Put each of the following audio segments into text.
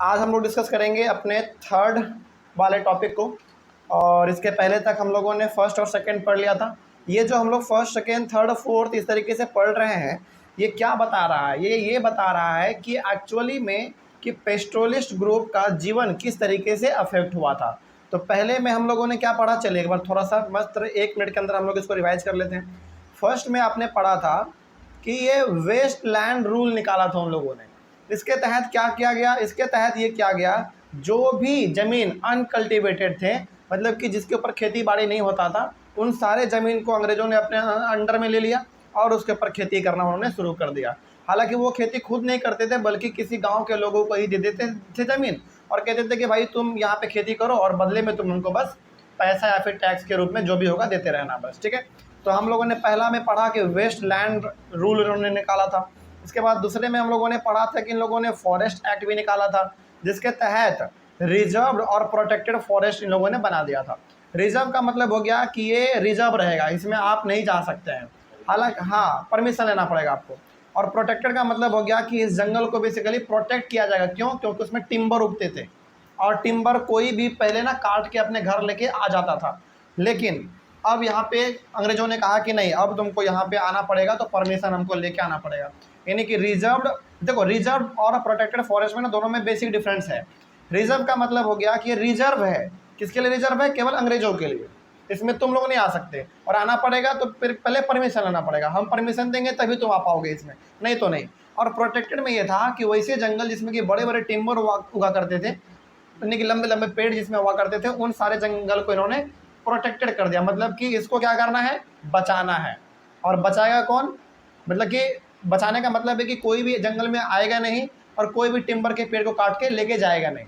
आज हम लोग डिस्कस करेंगे अपने थर्ड वाले टॉपिक को। और इसके पहले तक हम लोगों ने फर्स्ट और सेकंड पढ़ लिया था। ये जो हम लोग फर्स्ट सेकंड थर्ड फोर्थ इस तरीके से पढ़ रहे हैं, ये क्या बता रहा है? ये बता रहा है कि एक्चुअली में कि पेस्टोलिस्ट ग्रुप का जीवन किस तरीके से अफेक्ट हुआ था। तो पहले में हम लोगों ने क्या पढ़ा, चलिए एक बार थोड़ा सा मस्त 1 मिनट के अंदर हम लोग इसको रिवाइज कर लेते हैं। फर्स्ट में आपने पढ़ा था कि ये वेस्ट लैंड रूल निकाला था उन लोगों ने। इसके तहत क्या किया गया? इसके तहत ये किया गया, जो भी ज़मीन अनकल्टिवेटेड थे, मतलब कि जिसके ऊपर खेती बाड़ी नहीं होता था, उन सारे ज़मीन को अंग्रेज़ों ने अपने अंडर में ले लिया और उसके ऊपर खेती करना उन्होंने शुरू कर दिया। हालांकि वो खेती खुद नहीं करते थे, बल्कि किसी गांव के लोगों को ही दे देते थे ज़मीन और कहते थे कि भाई तुम यहाँ पे खेती करो और बदले में तुम उनको बस पैसा या फिर टैक्स के रूप में जो भी होगा देते रहना बस, ठीक है। तो हम लोगों ने पहला में पढ़ा कि वेस्ट लैंड रूल इन्होंने निकाला था। इसके बाद दूसरे में हम लोगों ने पढ़ा था कि इन लोगों ने फॉरेस्ट एक्ट भी निकाला था, जिसके तहत रिजर्व और प्रोटेक्टेड फॉरेस्ट इन लोगों ने बना दिया था। रिजर्व का मतलब हो गया कि ये रिजर्व रहेगा, इसमें आप नहीं जा सकते हैं, हालांकि हाँ परमिशन लेना पड़ेगा आपको। और प्रोटेक्टेड का मतलब हो गया कि इस जंगल को बेसिकली प्रोटेक्ट किया जाएगा। क्यों? क्योंकि उसमें टिम्बर उगते थे और टिम्बर कोई भी पहले ना काट के अपने घर लेके आ जाता था। लेकिन अब यहाँ पे अंग्रेजों ने कहा कि नहीं, अब तुमको यहाँ पे आना पड़ेगा, तो परमिशन हमको लेके आना पड़ेगा। यानी कि रिजर्व, देखो रिजर्व और प्रोटेक्टेड फॉरेस्ट में ना दोनों में बेसिक डिफरेंस है। रिजर्व का मतलब हो गया कि रिजर्व है, किसके लिए रिजर्व है? केवल अंग्रेजों के लिए। इसमें तुम लोग नहीं आ सकते, और आना पड़ेगा तो फिर पहले परमिशन लेना पड़ेगा। हम परमिशन देंगे तभी तुम आ पाओगे इसमें, नहीं तो नहीं। और प्रोटेक्टेड में ये था कि वैसे जंगल जिसमें कि बड़े बड़े टिम्बर उगा करते थे, यानी कि लंबे लंबे पेड़ जिसमें हुआ करते थे, उन सारे जंगल को इन्होंने प्रोटेक्टेड कर दिया। मतलब कि इसको क्या करना है? बचाना है। और बचाएगा कौन? मतलब कि बचाने का मतलब है कि कोई भी जंगल में आएगा नहीं और कोई भी टिम्बर के पेड़ को काट के लेके जाएगा नहीं।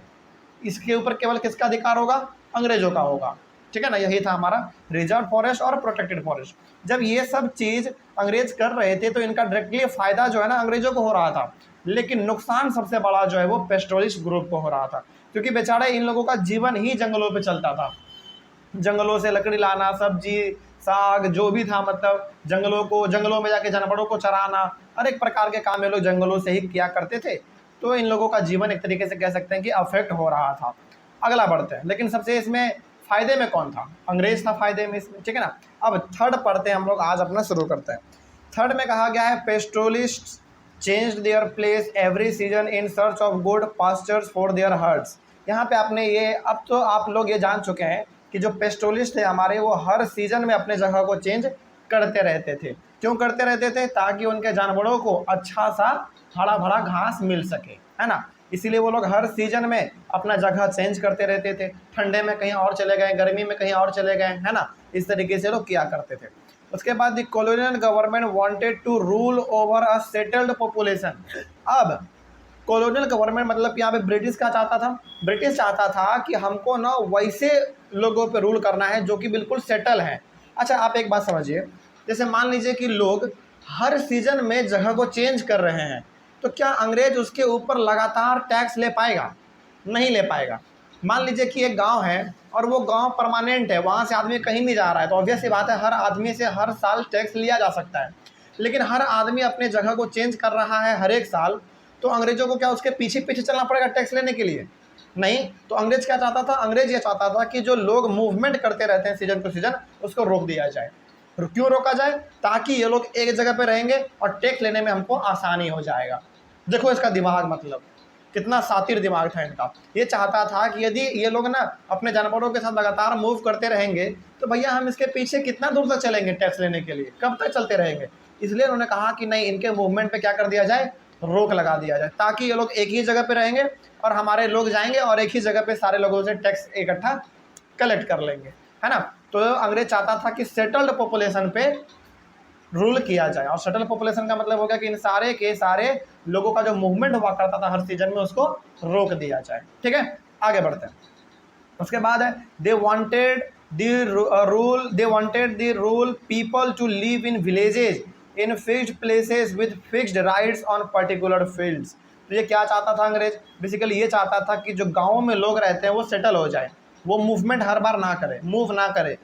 इसके ऊपर केवल किसका अधिकार होगा? अंग्रेजों का होगा, ठीक है ना। यही था हमारा रिजर्व फॉरेस्ट और प्रोटेक्टेड फॉरेस्ट। जब ये सब चीज़ अंग्रेज कर रहे थे तो इनका डायरेक्टली फ़ायदा जो है ना अंग्रेजों को हो रहा था, लेकिन नुकसान सबसे बड़ा जो है वो पेस्टोलिस्ट ग्रुप को हो रहा था। क्योंकि बेचारे इन लोगों का जीवन ही जंगलों पे चलता था। जंगलों से लकड़ी लाना, सब्जी साग जो भी था, मतलब जंगलों में जाके जानवरों को चराना, हर एक प्रकार के काम ये लोग जंगलों से ही किया करते थे। तो इन लोगों का जीवन एक तरीके से कह सकते हैं कि अफेक्ट हो रहा था। अगला बढ़ते हैं, लेकिन सबसे इसमें फ़ायदे में कौन था? अंग्रेज था फ़ायदे में इसमें, ठीक है ना। अब थर्ड पढ़ते हैं हम लोग, आज अपना शुरू करते हैं। थर्ड में कहा गया है पेस्टोलिस्ट changed their place every season in search of good pastures for their hertz. यहाँ पे आपने ये, अब तो आप लोग ये जान चुके हैं कि जो पेस्टोलिस्ट थे हमारे, वो हर सीज़न में अपने जगह को चेंज करते रहते थे। क्यों करते रहते थे? ताकि उनके जानवरों को अच्छा सा हरा भरा घास मिल सके, है ना। इसीलिए वो लोग हर सीजन में अपना जगह चेंज करते रहते थे। ठंडे में कहीं और चले गए, गर्मी में कहीं और चले गए, है ना। इस तरीके से लोग किया करते थे। उसके बाद the colonial government wanted to rule over a settled population. अब कॉलोनियल गवर्नमेंट मतलब यहाँ पे ब्रिटिश क्या चाहता था? ब्रिटिश चाहता था कि हमको ना वैसे लोगों पे रूल करना है जो कि बिल्कुल सेटल है। अच्छा आप एक बात समझिए, जैसे मान लीजिए कि लोग हर सीजन में जगह को चेंज कर रहे हैं, तो क्या अंग्रेज उसके ऊपर लगातार टैक्स ले पाएगा? नहीं ले पाएगा। मान लीजिए कि एक गांव है और वो गांव परमानेंट है, वहाँ से आदमी कहीं नहीं जा रहा है, तो ऑब्वियस सी बात है हर आदमी से हर साल टैक्स लिया जा सकता है। लेकिन हर आदमी अपने जगह को चेंज कर रहा है हर एक साल, तो अंग्रेजों को क्या उसके पीछे पीछे चलना पड़ेगा टैक्स लेने के लिए? नहीं। तो अंग्रेज क्या चाहता था? अंग्रेज ये चाहता था कि जो लोग मूवमेंट करते रहते हैं सीजन टू सीजन, उसको रोक दिया जाए। क्यों रोका जाए? ताकि ये लोग एक जगह पे रहेंगे और टैक्स लेने में हमको आसानी हो जाएगा। देखो इसका दिमाग, मतलब कितना शातिर दिमाग था इनका। ये चाहता था कि यदि ये लोग ना अपने जानवरों के साथ लगातार मूव करते रहेंगे, तो भैया हम इसके पीछे कितना दूर तक चलेंगे टैक्स लेने के लिए, कब तक चलते रहेंगे। इसलिए उन्होंने कहा कि नहीं, इनके मूवमेंट पे क्या कर दिया जाए? रोक लगा दिया जाए, ताकि ये लोग एक ही जगह पे रहेंगे और हमारे लोग जाएंगे और एक ही जगह पे सारे लोगों से टैक्स इकट्ठा कलेक्ट कर लेंगे, है ना। तो अंग्रेज चाहता था कि सेटल्ड पॉपुलेशन पे रूल किया जाए। और सेटल पॉपुलेशन का मतलब हो गया कि इन सारे के सारे लोगों का जो मूवमेंट हुआ करता था हर सीजन में, उसको रोक दिया जाए, ठीक है। आगे बढ़ते हैं। उसके बाद है they wanted the rule people to live in villages in fixed places with fixed rights on particular fields. तो ये क्या चाहता था अंग्रेज? बेसिकली ये चाहता था कि जो गाँव में लोग रहते हैं वो सेटल हो जाए, वो मूवमेंट हर बार ना करे, मूव ना करे।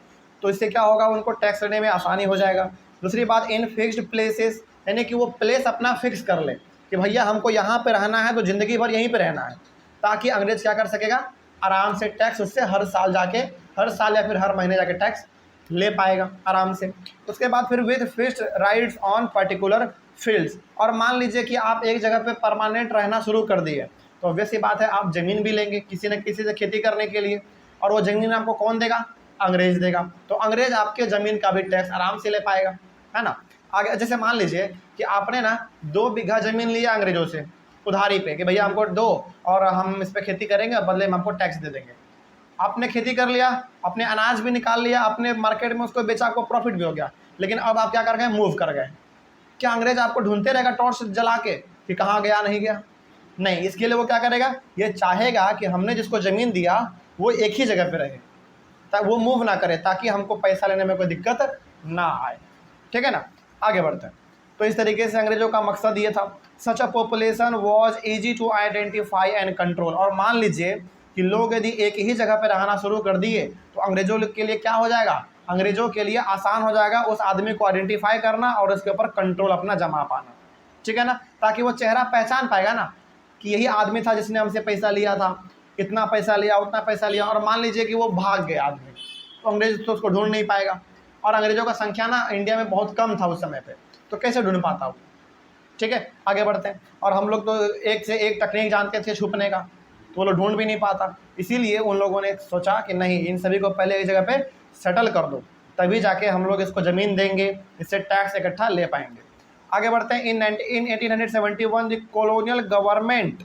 तो इससे क्या होगा? उनको टैक्स लेने में आसानी हो जाएगा। दूसरी बात, इन फिक्स्ड प्लेसेस, यानी कि वो प्लेस अपना फिक्स कर ले कि भैया हमको यहाँ पे रहना है तो ज़िंदगी भर यहीं पे रहना है। ताकि अंग्रेज क्या कर सकेगा, आराम से टैक्स उससे हर साल जाके, हर साल या फिर हर महीने जाके टैक्स ले पाएगा आराम से। उसके बाद फिर with fixed rights on particular fields, और मान लीजिए कि आप एक जगह पे परमानेंट रहना शुरू कर दिए, तो ऑब्वियस सी बात है आप ज़मीन भी लेंगे किसी न किसी से खेती करने के लिए, और वो ज़मीन आपको कौन देगा, अंग्रेज देगा। तो अंग्रेज आपके ज़मीन का भी टैक्स आराम से ले पाएगा, है ना। आगे जैसे मान लीजिए कि आपने ना 2 बीघा ज़मीन लिया अंग्रेजों से उधारी पे कि भैया हमको दो और हम इस पर खेती करेंगे, बदले में हमको टैक्स दे देंगे। आपने खेती कर लिया, अपने अनाज भी निकाल लिया, अपने मार्केट में उसको बेचा, आपको प्रॉफिट भी हो गया, लेकिन अब आप क्या कर गए, मूव कर गए। क्या अंग्रेज आपको ढूंढते रहेगा टॉर्च जला के कि कहाँ गया नहीं गया? नहीं, इसके लिए वो क्या करेगा, ये चाहेगा कि हमने जिसको ज़मीन दिया वो एक ही जगह पे रहे, वो मूव ना करे, ताकि हमको पैसा लेने में कोई दिक्कत ना आए, ठीक है ना। आगे बढ़ते हैं। तो इस तरीके से अंग्रेजों का मकसद ये था। Such a population was easy to identify and control, और मान लीजिए कि लोग यदि एक ही जगह पर रहना शुरू कर दिए तो अंग्रेजों के लिए क्या हो जाएगा, अंग्रेजों के लिए आसान हो जाएगा उस आदमी को आइडेंटिफाई करना और उसके ऊपर कंट्रोल अपना जमा पाना, ठीक है ना। ताकि वो चेहरा पहचान पाएगा ना कि यही आदमी था जिसने हमसे पैसा लिया था, इतना पैसा लिया, उतना पैसा लिया, और मान लीजिए कि वो भाग गया आदमी, तो अंग्रेज तो उसको ढूंढ नहीं पाएगा। और अंग्रेजों का संख्या ना इंडिया में बहुत कम था उस समय पे, तो कैसे ढूंढ पाता वो, ठीक है। आगे बढ़ते हैं। और हम लोग तो एक से एक टेक्निक जानते थे छुपने का, तो वो लोग ढूंढ भी नहीं पाता, इसीलिए उन लोगों ने सोचा कि नहीं, इन सभी को पहले एक जगह पे सेटल कर दो, तभी जाके हम लोग इसको ज़मीन देंगे, इससे टैक्स इकट्ठा ले पाएंगे। आगे बढ़ते हैं। इन 1871 the colonial government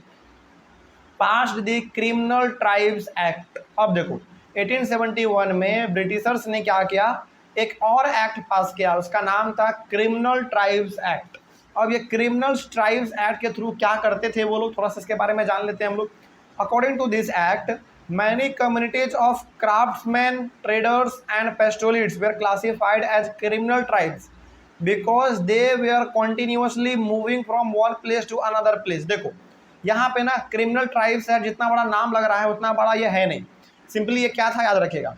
passed the criminal tribes act. अब देखो 1871 में ब्रिटिशर्स ने क्या किया, एक और एक्ट पास किया, उसका नाम था क्रिमिनल ट्राइब्स एक्ट। अब ये क्रिमिनल ट्राइब्स एक्ट के थ्रू क्या करते थे वो लोग, थोड़ा सा इसके बारे में जान लेते हैं हम लोग। According to this act many communities of craftsmen, traders and pastoralists were classified as criminal tribes because they were continuously moving from one place to another place. देखो यहाँ पे ना क्रिमिनल ट्राइब्स है, जितना बड़ा नाम लग रहा है उतना बड़ा ये है नहीं। सिंपली ये क्या था, याद रखिएगा,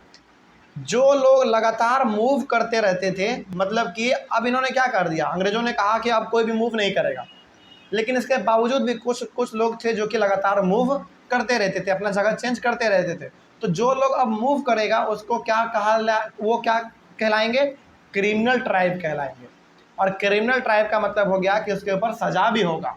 जो लोग लगातार मूव करते रहते थे, मतलब कि अब इन्होंने क्या कर दिया, अंग्रेजों ने कहा कि अब कोई भी मूव नहीं करेगा, लेकिन इसके बावजूद भी कुछ लोग थे जो कि लगातार मूव करते रहते थे, अपना जगह चेंज करते रहते थे। तो जो लोग अब मूव करेगा उसको क्या कहा, वो क्या कहलाएंगे, क्रिमिनल ट्राइब कहलाएंगे। और क्रिमिनल ट्राइब का मतलब हो गया कि उसके ऊपर सजा भी होगा,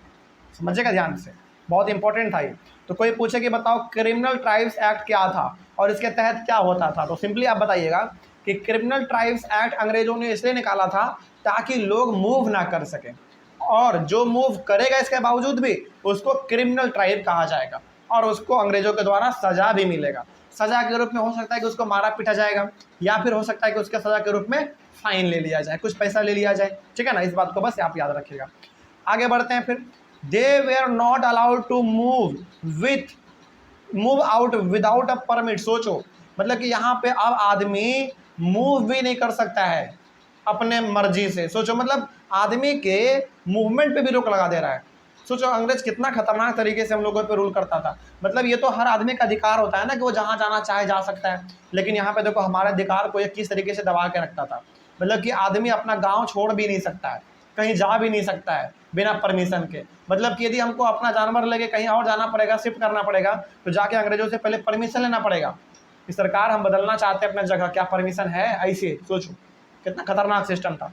समझिएगा ध्यान से, बहुत इंपॉर्टेंट था ये। तो कोई पूछे कि बताओ क्रिमिनल ट्राइब्स एक्ट क्या था और इसके तहत क्या होता था, तो सिंपली आप बताइएगा कि क्रिमिनल ट्राइब्स एक्ट अंग्रेजों ने इसलिए निकाला था ताकि लोग मूव ना कर सकें, और जो मूव करेगा इसके बावजूद भी उसको क्रिमिनल ट्राइब कहा जाएगा, और उसको अंग्रेजों के द्वारा सजा भी मिलेगा। सजा के रूप में हो सकता है कि उसको मारा पीटा जाएगा, या फिर हो सकता है कि उसके सजा के रूप में फाइन ले लिया जाए, कुछ पैसा ले लिया जाए, ठीक है ना। इस बात को बस आप याद रखिएगा। आगे बढ़ते हैं। फिर they were not allowed to move out without a permit. सोचो, मतलब कि यहाँ पे अब आदमी मूव भी नहीं कर सकता है अपने मर्जी से। सोचो, मतलब आदमी के मूवमेंट पे भी रोक लगा दे रहा है। सोचो अंग्रेज कितना खतरनाक तरीके से हम लोगों पे रूल करता था। मतलब ये तो हर आदमी का अधिकार होता है ना कि वो जहाँ जाना चाहे जा सकता है, लेकिन यहाँ पे देखो हमारे अधिकार को ये किस तरीके से दबा के रखता था। मतलब कि आदमी अपना गाँव छोड़ भी नहीं सकता है, कहीं जा भी नहीं सकता है बिना परमिशन के। मतलब कि यदि हमको अपना जानवर लेके कहीं और जाना पड़ेगा, शिफ्ट करना पड़ेगा, तो जाके अंग्रेजों से पहले परमिशन लेना पड़ेगा कि सरकार हम बदलना चाहते हैं अपना जगह, क्या परमिशन है। ऐसे सोचो कितना खतरनाक सिस्टम था।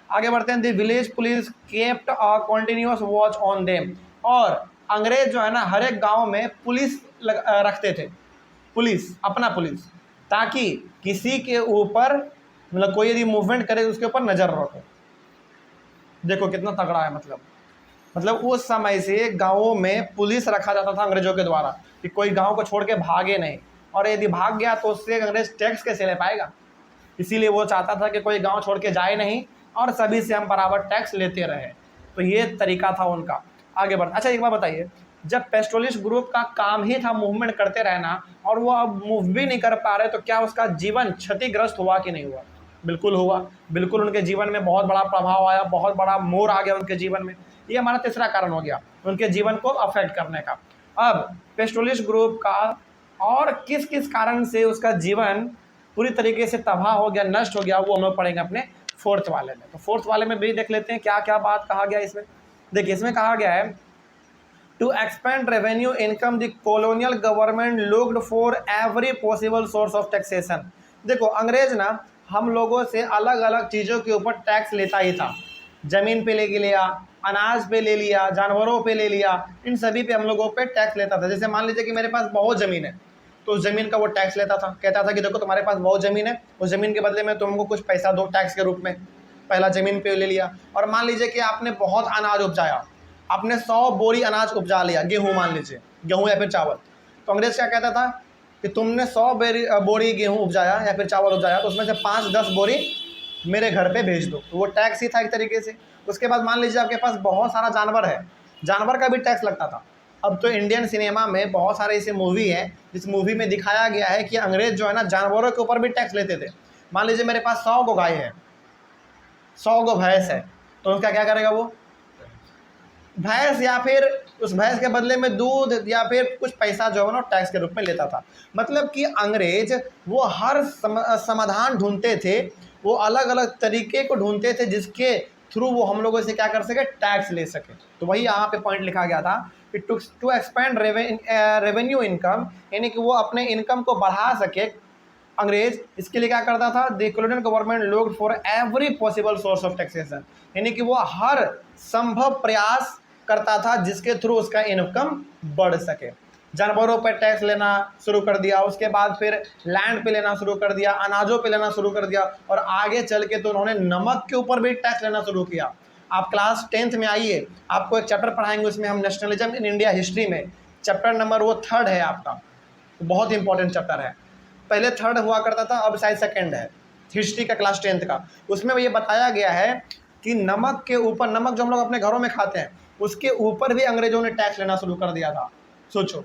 आगे बढ़ते हैं। The village police kept a continuous watch on them. और अंग्रेज जो है ना हर एक गाँव में पुलिस रखते थे, पुलिस, अपना पुलिस, ताकि किसी के ऊपर मतलब कोई यदि मूवमेंट करे उसके ऊपर नज़र रखो। देखो कितना तगड़ा है। मतलब उस समय से गाँवों में पुलिस रखा जाता था अंग्रेजों के द्वारा कि कोई गांव को छोड़ के भागे नहीं, और यदि भाग गया तो उससे अंग्रेज टैक्स कैसे ले पाएगा। इसीलिए वो चाहता था कि कोई गांव छोड़ के जाए नहीं और सभी से हम बराबर टैक्स लेते रहे। तो ये तरीका था उनका। आगे बढ़, अच्छा एक बात बताइए, जब पेस्टोलिस्ट ग्रुप का काम ही था मूवमेंट करते रहना और वो अब मूव भी नहीं कर पा रहे, तो क्या उसका जीवन क्षतिग्रस्त हुआ कि नहीं हुआ? बिल्कुल हुआ, बिल्कुल उनके जीवन में बहुत बड़ा प्रभाव आया, बहुत बड़ा मोड़ आ गया उनके जीवन में। ये हमारा तीसरा कारण हो गया उनके जीवन को अफेक्ट करने का। अब पेस्टोलिस्ट ग्रुप का और किस किस कारण से उसका जीवन पूरी तरीके से तबाह हो गया, नष्ट हो गया, वो हम लोग पढ़ेंगे अपने फोर्थ वाले में। तो फोर्थ वाले में भी देख लेते हैं क्या क्या बात कहा गया इसमें। देखिए इसमें कहा गया है to expand revenue income the colonial government looked for every possible source of taxation. देखो अंग्रेज ना हम लोगों से अलग अलग चीज़ों के ऊपर टैक्स लेता ही था। ज़मीन पे ले लिया, अनाज पे ले लिया, जानवरों पे ले लिया, इन सभी पे हम लोगों पे टैक्स लेता था। जैसे मान लीजिए कि मेरे पास बहुत ज़मीन है तो उस ज़मीन का वो टैक्स लेता था। कहता था कि देखो तुम्हारे पास बहुत ज़मीन है, उस ज़मीन के बदले में तुमको कुछ पैसा दो टैक्स के रूप में। पहला ज़मीन पे ले लिया। और मान लीजिए कि आपने बहुत अनाज उपजाया, आपने 100 बोरी अनाज उपजा लिया, गेहूँ मान लीजिए, गेहूँ या फिर चावल, तो अंग्रेज क्या कहता था कि तुमने 100 बोरी गेहूँ उपजाया या फिर चावल उपजाया तो उसमें से 5-10 बोरी मेरे घर पे भेज दो। तो वो टैक्स ही था एक तरीके से। उसके बाद मान लीजिए आपके पास बहुत सारा जानवर है, जानवर का भी टैक्स लगता था। अब तो इंडियन सिनेमा में बहुत सारे ऐसे मूवी हैं जिस मूवी में दिखाया गया है कि अंग्रेज जो है ना जानवरों के ऊपर भी टैक्स लेते थे। मान लीजिए मेरे पास 100 गो गाय है, 100 गो भैंस है, तो उसका क्या करेगा वो भैंस, या फिर उस भैंस के बदले में दूध या फिर कुछ पैसा जो है ना टैक्स के रूप में लेता था। मतलब कि अंग्रेज वो हर समाधान ढूंढते थे, वो अलग अलग तरीके को ढूंढते थे जिसके थ्रू वो हम लोगों से क्या कर सके, टैक्स ले सके। तो वही यहाँ पे पॉइंट लिखा गया था कि टू एक्सपेंड रेवेन्यू इनकम, यानी कि वो अपने इनकम को बढ़ा सके अंग्रेज। इसके लिए क्या करता था, the colonial government looked for every possible source of taxation, यानी कि वो हर संभव प्रयास करता था जिसके थ्रू उसका इनकम बढ़ सके। जानवरों पर टैक्स लेना शुरू कर दिया, उसके बाद फिर लैंड पे लेना शुरू कर दिया, अनाजों पे लेना शुरू कर दिया, और आगे चल के तो उन्होंने नमक के ऊपर भी टैक्स लेना शुरू किया। आप क्लास 10th में आइए, आपको एक चैप्टर पढ़ाएंगे, उसमें हम नेशनलिज्म इन इंडिया हिस्ट्री में चैप्टर नंबर वो 3rd है आपका, बहुत इंपॉर्टेंट चैप्टर है। पहले 3rd हुआ करता था, अब शायद 2nd है हिस्ट्री का, क्लास 10th का। उसमें ये बताया गया है कि नमक के ऊपर, नमक जो हम लोग अपने घरों में खाते हैं उसके ऊपर भी अंग्रेजों ने टैक्स लेना शुरू कर दिया था, सोचो।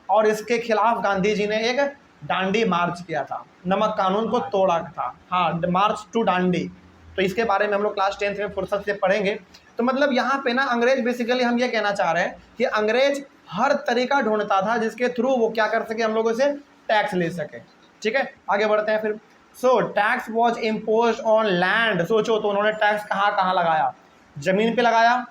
और इसके खिलाफ गांधी जी ने एक डांडी मार्च किया था, नमक कानून को तोड़ा था। हाँ, मार्च टू डांडी। तो इसके बारे में हम लोग क्लास 10th में फुर्सत से पढ़ेंगे। तो मतलब यहाँ पे ना अंग्रेज, बेसिकली हम ये कहना चाह रहे हैं कि अंग्रेज हर तरीका ढूंढता था जिसके थ्रू वो क्या कर सके, हम लोगों से टैक्स ले सके। ठीक है, आगे बढ़ते हैं फिर। So tax was impose on land. सोचो तो उन्होंने टैक्स कहाँ कहाँ लगाया, जमीन पे लगाया,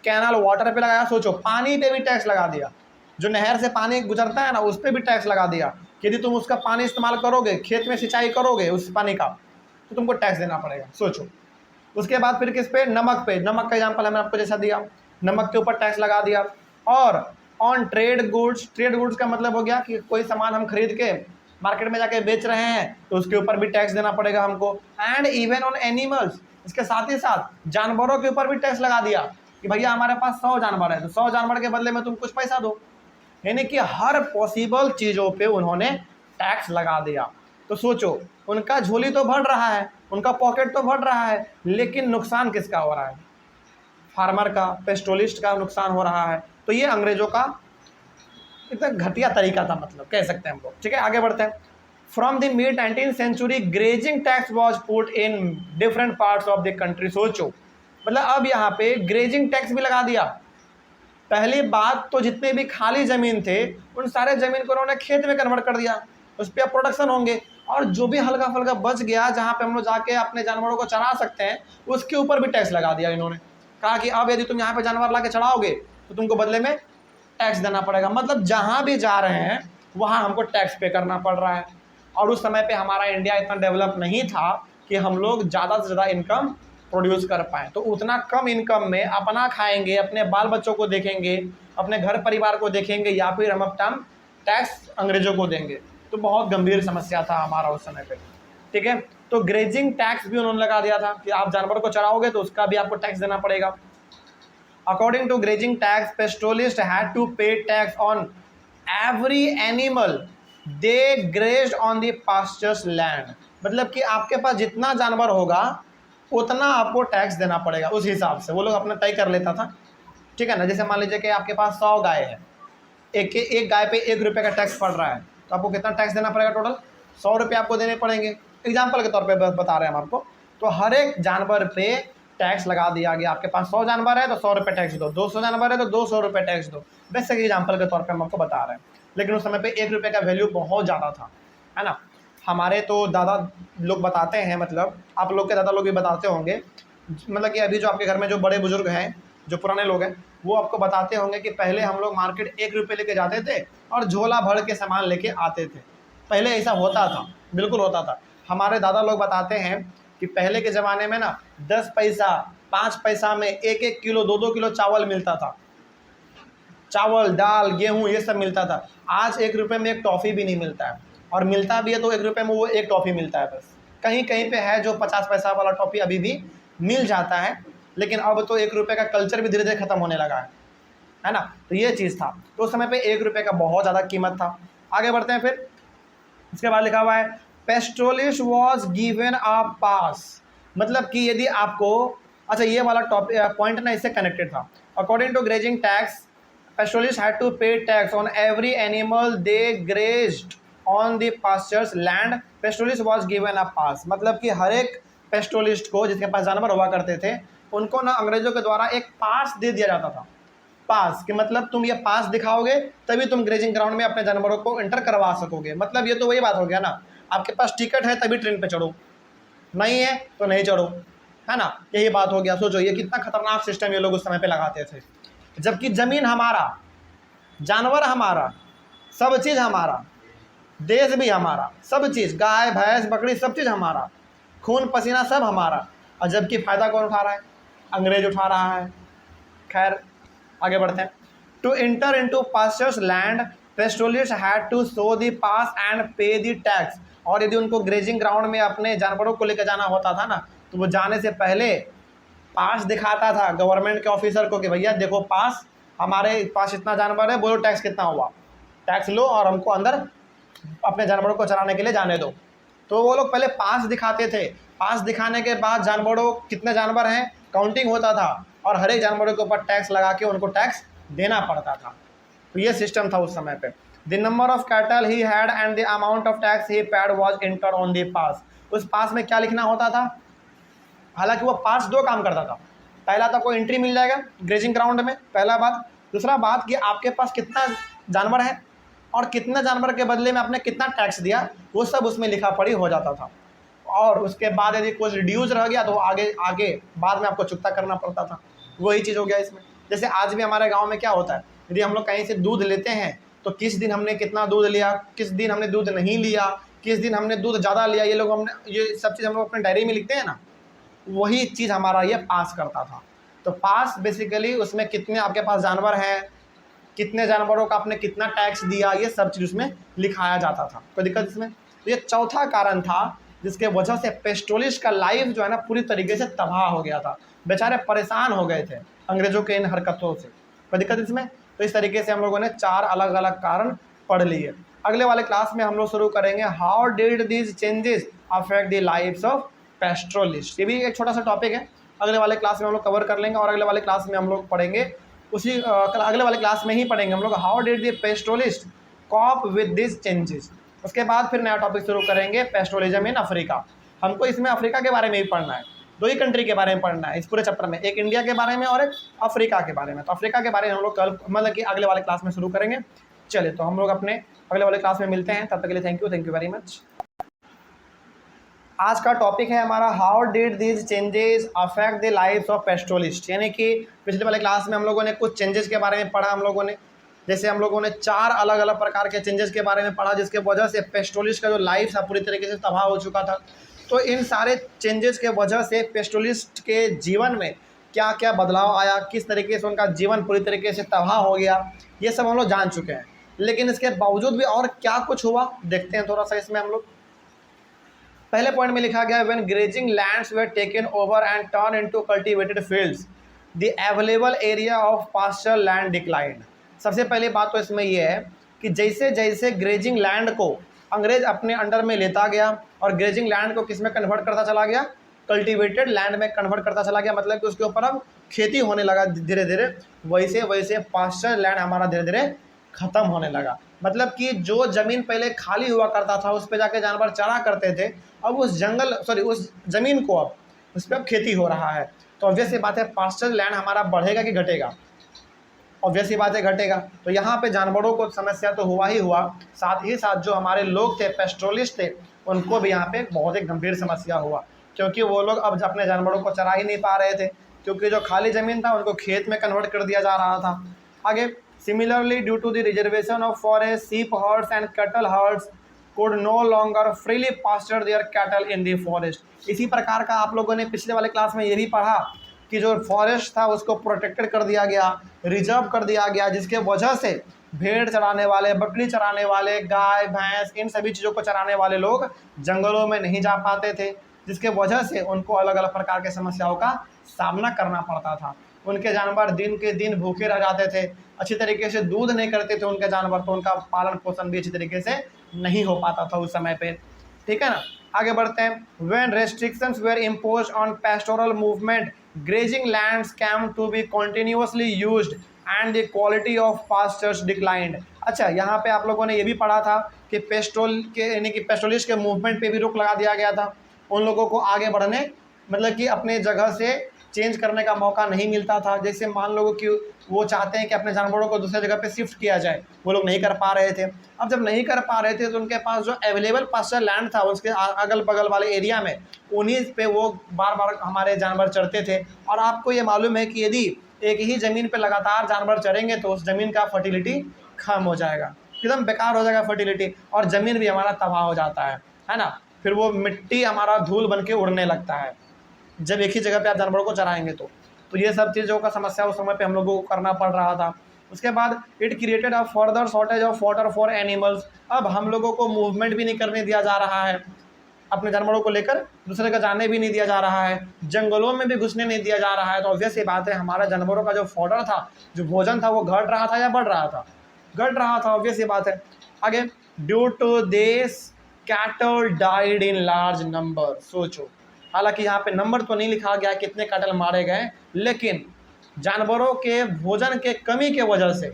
कैनाल वाटर पे लगाया, सोचो पानी पे भी टैक्स लगा दिया, जो नहर से पानी गुजरता है ना उस पर भी टैक्स लगा दिया। यदि तुम उसका पानी इस्तेमाल करोगे, खेत में सिंचाई करोगे उस पानी का, तो तुमको टैक्स देना पड़ेगा, सोचो। उसके बाद फिर किस पे, नमक पे, नमक का एग्जाम्पल मैंने आपको जैसा दिया, नमक के ऊपर टैक्स लगा दिया। और on trade goods, trade goods का मतलब हो गया कि कोई सामान हम खरीद के मार्केट में जाके बेच रहे हैं तो उसके ऊपर भी टैक्स देना पड़ेगा हमको। एंड इवन ऑन एनिमल्स, इसके साथ ही साथ जानवरों के ऊपर भी टैक्स लगा दिया कि भैया हमारे पास 100 जानवर है तो 100 जानवर के बदले में तुम कुछ पैसा दो। यानी कि हर पॉसिबल चीज़ों पे उन्होंने टैक्स लगा दिया। तो सोचो, उनका झोली तो भर रहा है, उनका पॉकेट तो भर रहा है, लेकिन नुकसान किसका हो रहा है, फार्मर का, पेस्टोलिस्ट का नुकसान हो रहा है। तो ये अंग्रेजों का इतना घटिया तरीका था, मतलब कह सकते हैं हम लोग। ठीक है, आगे बढ़ते हैं। From the mid 19th century grazing tax was put in different parts of the country. सोचो, मतलब अब यहाँ पे ग्रेजिंग टैक्स भी लगा दिया। पहली बात तो जितने भी खाली ज़मीन थे उन सारे ज़मीन को उन्होंने खेत में कन्वर्ट कर दिया, उस पर प्रोडक्शन होंगे। और जो भी हल्का फुल्का बच गया जहाँ पे हम लोग जाके अपने जानवरों को चरा सकते हैं उसके ऊपर भी टैक्स लगा दिया इन्होंने। कहा कि अब यदि तुम यहाँ पे जानवर ला के चढ़ाओगे तो तुमको बदले में टैक्स देना पड़ेगा। मतलब जहाँ भी जा रहे हैं वहाँ हमको टैक्स पे करना पड़ रहा है। और उस समय पे हमारा इंडिया इतना डेवलप नहीं था कि हम लोग ज़्यादा से ज़्यादा इनकम प्रोड्यूस कर पाएँ। तो उतना कम इनकम में अपना खाएंगे, अपने बाल बच्चों को देखेंगे, अपने घर परिवार को देखेंगे, या फिर हम अपना टैक्स अंग्रेजों को देंगे। तो बहुत गंभीर समस्या था हमारा उस समय पे। ठीक है, तो ग्रेजिंग टैक्स भी उन्होंने लगा दिया था कि आप जानवर को चराओगे तो उसका भी आपको टैक्स देना पड़ेगा। According to grazing tax, pastoralists had to pay tax on every animal they grazed on the pastures land. मतलब कि आपके पास जितना जानवर होगा उतना आपको टैक्स देना पड़ेगा, उस हिसाब से वो लोग अपना तय कर लेता था। ठीक है ना, जैसे मान लीजिए कि आपके पास 100 गाय है, एक गाय पे 1 रुपये का टैक्स पड़ रहा है, तो आपको कितना टैक्स देना पड़ेगा, टोटल 100 रुपये आपको देने पड़ेंगे। एग्जाम्पल के तौर पे बता रहे हैं हम आपको। तो हर एक जानवर पे टैक्स लगा दिया गया। आपके पास 100 जानवर है तो 100 रुपये टैक्स दो, 200 जानवर है तो 200 रुपये टैक्स दो। बेसिक एग्जाम्पल के तौर पे हम आपको बता रहे हैं। लेकिन उस समय पे 1 रुपये का वैल्यू बहुत ज़्यादा था, है ना। हमारे तो दादा लोग बताते हैं, मतलब आप लोग के दादा लोग भी बताते होंगे, मतलब कि अभी जो आपके घर में जो बड़े बुजुर्ग हैं, जो पुराने लोग हैं, वो आपको बताते होंगे कि पहले हम लोग मार्केट 1 रुपये लेके जाते थे और झोला भर के सामान लेके आते थे। पहले ऐसा होता था, बिल्कुल होता था। हमारे दादा लोग बताते हैं कि पहले के ज़माने में ना 10 पैसा 5 पैसा में 1-1 किलो 2-2 किलो चावल मिलता था। चावल, दाल, गेहूँ ये सब मिलता था। आज 1 रुपये में एक टॉफ़ी भी नहीं मिलता है, और मिलता भी है तो 1 रुपये में वो एक टॉफ़ी मिलता है बस। कहीं कहीं पे है जो 50 पैसा वाला टॉफ़ी अभी भी मिल जाता है, लेकिन अब तो 1 रुपये का कल्चर भी धीरे धीरे ख़त्म होने लगा है ना। तो ये चीज़ था, तो उस समय पे 1 रुपये का बहुत ज़्यादा कीमत था। आगे बढ़ते हैं फिर। इसके बाद लिखा हुआ है पेस्टोलिश वॉज गिवन अ पास, मतलब कि यदि आपको, अच्छा ये वाला टॉपिक पॉइंट ना इससे कनेक्टेड था। According to grazing tax, pastoralists had to pay tax on every animal they grazed on the pastures land. Pastoralist was given a pass, मतलब कि हर एक पेस्टोलिस्ट को जिसके पास जानवर हुआ करते थे उनको ना अंग्रेजों के द्वारा एक पास दे दिया जाता था। पास कि मतलब तुम ये पास दिखाओगे तभी तुम ग्रेजिंग ग्राउंड में अपने जानवरों को एंटर करवा सकोगे। मतलब ये तो वही बात हो गया ना, आपके पास टिकट है तभी ट्रेन पे चढ़ो, नहीं है तो नहीं चढ़ो, है ना। यही बात हो गया। सोचो ये कितना खतरनाक सिस्टम ये लोग उस समय पे लगाते थे। जबकि ज़मीन हमारा, जानवर हमारा, सब चीज़ हमारा, देश भी हमारा, सब चीज़, गाय भैंस बकरी सब चीज़ हमारा, खून पसीना सब हमारा, और जबकि फ़ायदा कौन उठा रहा है? अंग्रेज उठा रहा है। खैर आगे बढ़ते हैं। To enter into pastures land pastoralist had to show the pass and pay the tax. और यदि उनको ग्रेजिंग ग्राउंड में अपने जानवरों को लेकर जाना होता था ना, तो वो जाने से पहले पास दिखाता था गवर्नमेंट के ऑफिसर को कि भैया देखो पास, हमारे पास इतना जानवर है, बोलो टैक्स कितना हुआ, टैक्स लो और हमको अंदर अपने जानवरों को चराने के लिए जाने दो। तो वो लोग पहले पास दिखाते थे। पास दिखाने के बाद जानवरों कितने जानवर हैं काउंटिंग होता था, और हर एक जानवरों के ऊपर टैक्स लगा के उनको टैक्स देना पड़ता था। तो ये सिस्टम था उस समय पे। The number of cattle he had and the amount of tax he paid was entered on the pass. उस पास में क्या लिखना होता था? हालांकि वो पास दो काम करता था। पहला तो कोई एंट्री मिल जाएगा ग्रेजिंग ग्राउंड में, पहला बात। दूसरा बात कि आपके पास कितना जानवर है और कितने जानवर के बदले में आपने कितना टैक्स दिया, वो सब उसमें लिखा पढ़ी हो जाता था। और उसके बाद यदि कुछ रिड्यूस रह गया तो आगे आगे बाद में आपको चुकता करना पड़ता था। वही चीज़ हो गया इसमें। जैसे आज भी हमारे गाँव में क्या होता है, यदि हम लोग कहीं से दूध लेते हैं तो किस दिन हमने कितना दूध लिया, किस दिन हमने दूध नहीं लिया, किस दिन हमने दूध ज़्यादा लिया, ये सब चीज़ हम लोग अपने डायरी में लिखते हैं ना। वही चीज़ हमारा ये पास करता था। तो पास बेसिकली उसमें कितने आपके पास जानवर हैं, कितने जानवरों का आपने कितना टैक्स दिया, ये सब चीज़ उसमें लिखाया जाता था। कोई दिक्कत इसमें? तो ये चौथा कारण था जिसके वजह से पेस्टोलिस्ट का लाइफ जो है ना पूरी तरीके से तबाह हो गया था। बेचारे परेशान हो गए थे अंग्रेज़ों के इन हरकतों से। कोई दिक्कत इसमें? तो इस तरीके से हम लोगों ने 4 अलग अलग कारण पढ़ लिए। अगले वाले क्लास में हम लोग शुरू करेंगे how did these changes affect the lifes of pastoralist. ये भी एक छोटा सा टॉपिक है, अगले वाले क्लास में हम लोग कवर कर लेंगे। और अगले वाले क्लास में हम लोग पढ़ेंगे अगले वाले क्लास में ही पढ़ेंगे हम लोग how did the पेस्टोलिस्ट corp with this changes. उसके बाद फिर नया टॉपिक शुरू करेंगे पेस्टोलिज्म इन अफ्रीका। हमको इसमें अफ्रीका के बारे में ही पढ़ना है, 2 ही कंट्री के बारे में पढ़ना है इस पूरे चैप्टर में, एक इंडिया के बारे में और एक अफ्रीका के बारे में। तो अफ्रीका के बारे में हम लोग कल मतलब कि अगले वाले क्लास में शुरू करेंगे। चलिए तो हम लोग अपने अगले वाले क्लास में मिलते हैं, तब तक के लिए थैंक यू वेरी मच। आज का टॉपिक है हमारा how did these changes affect the lifes of pastoralist. यानी कि पिछले वाले क्लास में हम लोगों ने कुछ चेंजेस के बारे में पढ़ा हम लोगों ने। जैसे हम लोगों ने 4 अलग अलग प्रकार के चेंजेस के बारे में पढ़ा जिसके वजह से पेस्टोलिस्ट का जो लाइफ था पूरी तरीके से तबाह हो चुका था। तो इन सारे चेंजेस के वजह से पेस्टोलिस्ट के जीवन में क्या क्या बदलाव आया, किस तरीके से उनका जीवन पूरी तरीके से तबाह हो गया, ये सब हम लोग जान चुके हैं। लेकिन इसके बावजूद भी और क्या कुछ हुआ देखते हैं थोड़ा सा इसमें हम लोग। पहले पॉइंट में लिखा गया when grazing lands were taken over and turn into cultivated fields the available area of pasture land declined. सबसे पहली बात तो इसमें यह है कि जैसे जैसे ग्रेजिंग लैंड को अंग्रेज अपने अंडर में लेता गया और ग्रेजिंग लैंड को किस में कन्वर्ट करता चला गया, कल्टीवेटेड लैंड में कन्वर्ट करता चला गया। मतलब कि उसके ऊपर अब खेती होने लगा धीरे धीरे, वैसे वैसे पास्चर लैंड हमारा धीरे धीरे ख़त्म होने लगा। मतलब कि जो ज़मीन पहले खाली हुआ करता था उस पर जाके जानवर चरा करते थे, अब उस उस ज़मीन को अब उस पर अब खेती हो रहा है। तो ऑब्वियस सी बात है पास्चर लैंड हमारा बढ़ेगा कि घटेगा? ऑब्वियस सी बात है घटेगा। तो यहाँ पे जानवरों को समस्या तो हुआ ही हुआ, साथ ही साथ जो हमारे लोग थे पेस्टोलिस्ट थे उनको भी यहाँ पे बहुत एक गंभीर समस्या हुआ, क्योंकि वो लोग अब अपने जानवरों को चरा ही नहीं पा रहे थे। क्योंकि जो खाली ज़मीन था उनको खेत में कन्वर्ट कर दिया जा रहा था। आगे, similarly due to the reservation of forest, sheep herds and cattle herds could no longer freely pasture their cattle in the forest। इसी प्रकार का आप लोगों ने पिछले वाले क्लास में ये भी पढ़ा कि जो फॉरेस्ट था उसको प्रोटेक्टेड कर दिया गया, रिजर्व कर दिया गया, जिसके वजह से भेड़ चराने वाले, बकरी चराने वाले, गाय भैंस, इन सभी चीज़ों को चराने वाले लोग जंगलों में नहीं जा पाते थे, जिसके वजह से उनको अलग अलग प्रकार के समस्याओं का सामना करना पड़ता था। उनके जानवर दिन के दिन भूखे रह जाते थे, अच्छी तरीके से दूध नहीं करते थे उनके जानवर, तो उनका पालन पोषण भी अच्छी तरीके से नहीं हो पाता था उस समय पे। ठीक है ना, आगे बढ़ते हैं। When restrictions were imposed on pastoral movement, grazing lands came to be continuously used and the quality of pastures declined. अच्छा, यहाँ पे आप लोगों ने ये भी पढ़ा था कि पेस्टोल के यानी कि पेस्टोलिस्ट के मूवमेंट पे भी रोक लगा दिया गया था। उन लोगों को आगे बढ़ने, मतलब कि अपने जगह से चेंज करने का मौका नहीं मिलता था। जैसे मान लो कि वो चाहते हैं कि अपने जानवरों को दूसरे जगह पे शिफ्ट किया जाए, वो लोग नहीं कर पा रहे थे। अब जब नहीं कर पा रहे थे तो उनके पास जो अवेलेबल पास्चर लैंड था उसके अगल बगल वाले एरिया में, उन्हीं पे वो बार बार हमारे जानवर चरते थे। और आपको ये मालूम है कि यदि एक ही ज़मीन पे लगातार जानवर चरेंगे तो उस ज़मीन का फर्टिलिटी कम हो जाएगा, एकदम बेकार हो जाएगा फर्टिलिटी, और ज़मीन भी हमारा तबाह हो जाता है ना। फिर वो मिट्टी हमारा धूल बन के उड़ने लगता है जब एक ही जगह पे आप जानवरों को चराएंगे तो ये सब चीज़ों का समस्या उस समय पे हम लोगों को करना पड़ रहा था। उसके बाद it created a further shortage of water for animals. अब हम लोगों को मूवमेंट भी नहीं करने दिया जा रहा है, अपने जानवरों को लेकर दूसरे जगह जाने भी नहीं दिया जा रहा है, जंगलों में भी घुसने नहीं दिया जा रहा है। तो ऑब्वियस ये बात है, हमारा जानवरों का जो फॉडर था, जो भोजन था, वो घट रहा था या बढ़ रहा था? घट रहा था, ऑब्वियस ये बात है। आगे, due to this cattle died in large number. सोचो, हालांकि यहाँ पे नंबर तो नहीं लिखा गया कितने कैटल मारे गए, लेकिन जानवरों के भोजन के कमी के वजह से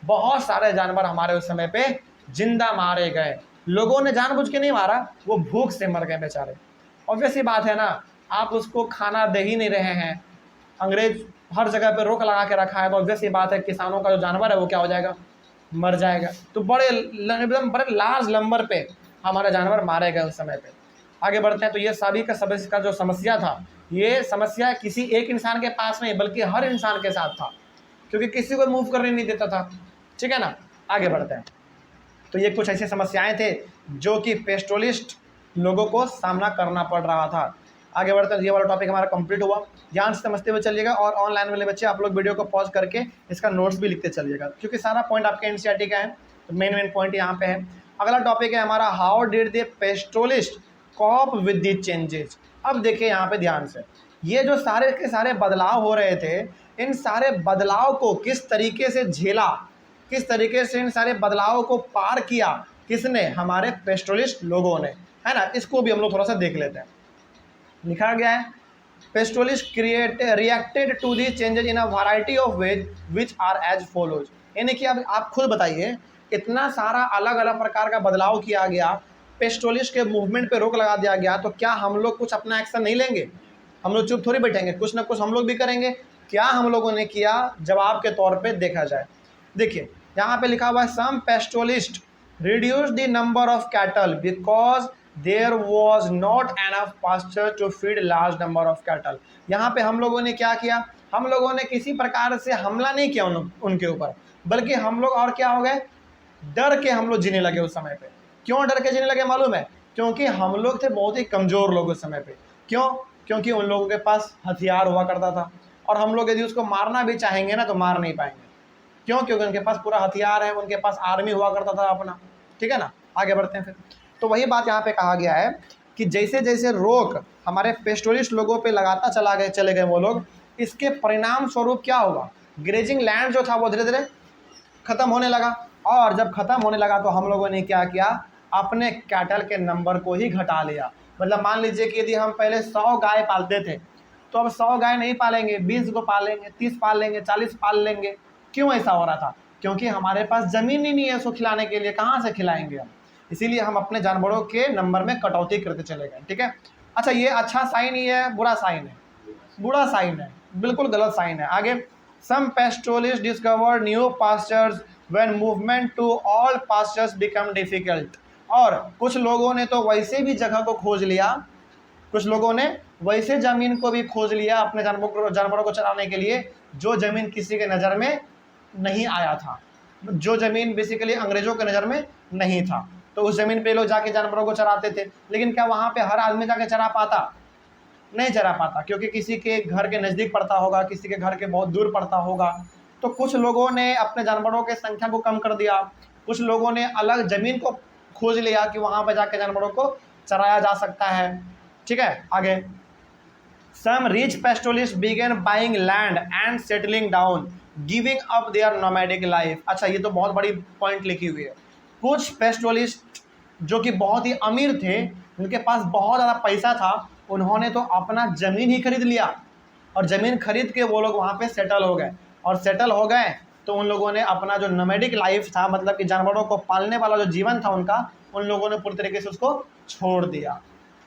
बहुत सारे जानवर हमारे उस समय पे जिंदा मारे गए। लोगों ने जानबूझ के नहीं मारा, वो भूख से मर गए बेचारे। ऑब्वियस ही बात है ना, आप उसको खाना दे ही नहीं रहे हैं, अंग्रेज हर जगह पे रोक लगा के रखा है, तो ऑब्वियस ही बात है किसानों का जो जानवर है वो क्या हो जाएगा? मर जाएगा। तो एकदम बड़े लार्ज नंबर पे हमारे जानवर मारे गए उस समय पे। आगे बढ़ते हैं। तो ये सभी का जो समस्या था, ये समस्या किसी एक इंसान के पास नहीं बल्कि हर इंसान के साथ था, क्योंकि किसी को मूव करने नहीं देता था। ठीक है ना, आगे बढ़ते हैं। तो ये कुछ ऐसी समस्याएं थे जो कि पेस्टोलिस्ट लोगों को सामना करना पड़ रहा था। आगे बढ़ते हैं। ये वाला टॉपिक हमारा कंप्लीट हुआ, ध्यान से समझते हुए चलिएगा। और ऑनलाइन वाले बच्चे आप लोग वीडियो को पॉज करके इसका नोट्स भी लिखते चलिएगा, क्योंकि सारा पॉइंट आपके एनसीईआरटी का है, तो मेन पॉइंट यहाँ पे है। अगला टॉपिक है हमारा, how did the पेस्टोलिस्ट corp with the changes. अब देखिए यहाँ पे ध्यान से, ये जो सारे के सारे बदलाव हो रहे थे, इन सारे बदलाव को किस तरीके से झेला, किस तरीके से इन सारे बदलावों को पार किया, किसने? हमारे पेस्टोलिस्ट लोगों ने, है ना। इसको भी हम लोग थोड़ा सा देख लेते हैं। लिखा गया है, pastoralist reacted to the changes in a variety of ways which are as follows. यानी कि अब आप खुद बताइए, इतना सारा अलग अलग प्रकार का बदलाव किया गया, पेस्टोलिस्ट के मूवमेंट पे रोक लगा दिया गया, तो क्या हम लोग कुछ अपना एक्शन नहीं लेंगे? हम लोग चुप थोड़ी बैठेंगे, कुछ ना कुछ हम लोग भी करेंगे। क्या हम लोगों ने किया, जवाब के तौर पे देखा जाए। देखिए यहाँ पे लिखा हुआ है, some pastoralists reduce the number of cattle because there was not enough pasture to feed large number of cattle. यहाँ पे हम लोगों ने क्या किया? हम लोगों ने किसी प्रकार से हमला नहीं किया उनके ऊपर, बल्कि हम लोग और क्या हो गए? डर के हम लोग जीने लगे उस समय पे। क्यों डर के जीने लगे मालूम है? क्योंकि हम लोग थे बहुत ही कमज़ोर लोग उस समय पे। क्यों? क्योंकि उन लोगों के पास हथियार हुआ करता था, और हम लोग यदि उसको मारना भी चाहेंगे ना तो मार नहीं पाएंगे। क्यों? क्योंकि उनके पास पूरा हथियार है, उनके पास आर्मी हुआ करता था अपना। ठीक है ना, आगे बढ़ते हैं फिर। तो वही बात यहाँ पे कहा गया है कि जैसे जैसे रोक हमारे पेस्टोलिस्ट लोगों पे लगाता चले गए वो लोग, इसके परिणाम स्वरूप क्या होगा? ग्रेजिंग लैंड जो था वो धीरे धीरे ख़त्म होने लगा, और जब ख़त्म होने लगा तो हम लोगों ने क्या किया? अपने कैटल के नंबर को ही घटा लिया। मतलब मान लीजिए कि यदि हम पहले 100 गाय पालते थे, तो अब 100 गाय नहीं पालेंगे, 20 को पालेंगे, 30 पाल लेंगे, 40 पाल लेंगे। क्यों ऐसा हो रहा था? क्योंकि हमारे पास ज़मीन ही नहीं है उसको खिलाने के लिए, कहाँ से खिलाएंगे हम? इसीलिए हम अपने जानवरों के नंबर में कटौती करते चले गए। ठीक है, अच्छा ये अच्छा साइन ही है, बुरा साइन है? बुरा साइन है, बिल्कुल गलत साइन है। आगे, some pastoralists discovered new pastures when movement to all pastures become difficult. और कुछ लोगों ने तो वैसे भी जगह को खोज लिया कुछ लोगों ने वैसे ज़मीन को भी खोज लिया अपने जानवरों को चराने के लिए जो ज़मीन किसी के नज़र में नहीं आया था, जो ज़मीन बेसिकली अंग्रेज़ों के नज़र में नहीं था। तो उस ज़मीन पे लोग जाके जानवरों को चराते थे। लेकिन क्या वहाँ पे हर आदमी जाके चरा पाता? नहीं चरा पाता, क्योंकि किसी के घर के नज़दीक पड़ता होगा, किसी के घर के बहुत दूर पड़ता होगा। तो कुछ लोगों ने अपने जानवरों के संख्या को कम कर दिया, कुछ लोगों ने अलग ज़मीन को खोज लिया कि वहाँ पर जाके जानवरों को चराया जा सकता है। ठीक है, आगे some rich pastoralist began buying land and settling down giving up their nomadic life. अच्छा, ये तो बहुत बड़ी पॉइंट लिखी हुई है। कुछ पेस्टोलिस्ट जो कि बहुत ही अमीर थे, उनके पास बहुत ज़्यादा पैसा था, उन्होंने तो अपना ज़मीन ही खरीद लिया और ज़मीन खरीद के वो लोग वहाँ पे सेटल हो गए। और सेटल हो गए तो उन लोगों ने अपना जो नोमैडिक लाइफ था, मतलब कि जानवरों को पालने वाला जो जीवन था उनका, उन लोगों ने पूरी तरीके से उसको छोड़ दिया।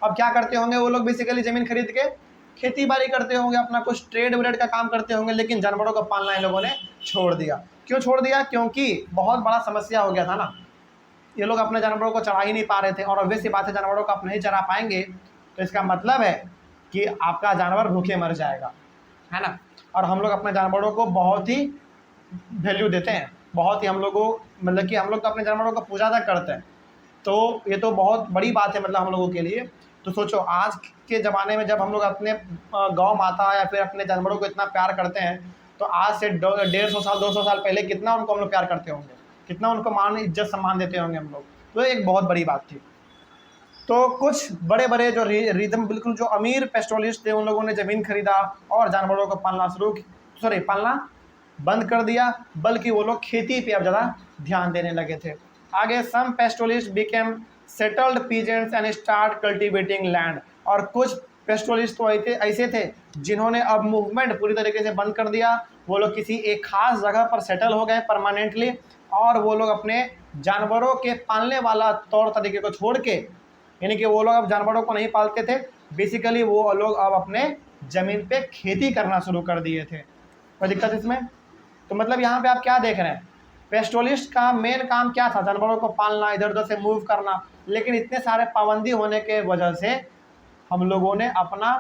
अब क्या करते होंगे वो लोग? बेसिकली ज़मीन खरीद के खेती बाड़ी करते होंगे, अपना कुछ ट्रेड व्रेड का काम करते होंगे, लेकिन जानवरों को पालना इन लोगों ने छोड़ दिया। क्यों छोड़ दिया? क्योंकि बहुत बड़ा समस्या हो गया था ना, ये लोग अपने जानवरों को चरा ही नहीं पा रहे थे। और ऑब्वियस सी बात है, जानवरों को आप नहीं चरा पाएंगे तो इसका मतलब है कि आपका जानवर भूखे मर जाएगा, है ना। और हम लोग अपने जानवरों को बहुत ही वैल्यू देते हैं, बहुत ही हम लोगों मतलब कि हम लोग तो अपने जानवरों को पूजा तक करते हैं। तो ये तो बहुत बड़ी बात है मतलब हम लोगों के लिए। तो सोचो, आज के ज़माने में जब हम लोग अपने गौ माता या फिर अपने जानवरों को इतना प्यार करते हैं, तो आज से 150 साल 200 साल पहले कितना उनको हम लोग प्यार करते होंगे, कितना उनको मान इज्जत सम्मान देते होंगे हम लोग। तो एक बहुत बड़ी बात थी। तो कुछ बड़े बड़े जो रिदम बिल्कुल जो अमीर पेस्टोलिस्ट थे, उन लोगों ने ज़मीन खरीदा और जानवरों को पालना बंद कर दिया, बल्कि वो लोग खेती पे अब ज़्यादा ध्यान देने लगे थे। आगे some pastoralists became settled peasants and start cultivating land. और कुछ पेस्टोलिस्ट तो ऐसे थे जिन्होंने अब मूवमेंट पूरी तरीके से बंद कर दिया। वो लोग किसी एक खास जगह पर सेटल हो गए परमानेंटली, और वो लोग अपने जानवरों के पालने वाला तौर तरीके को छोड़ के, यानी कि वो लोग अब जानवरों को नहीं पालते थे, बेसिकली वो लोग अब अपने ज़मीन पे खेती करना शुरू कर दिए थे। कोई दिक्कत इसमें? तो मतलब यहाँ पे आप क्या देख रहे हैं, पेस्टोलिस्ट का मेन काम क्या था? जानवरों को पालना, इधर उधर से मूव करना। लेकिन इतने सारे पाबंदी होने के वजह से हम लोगों ने अपना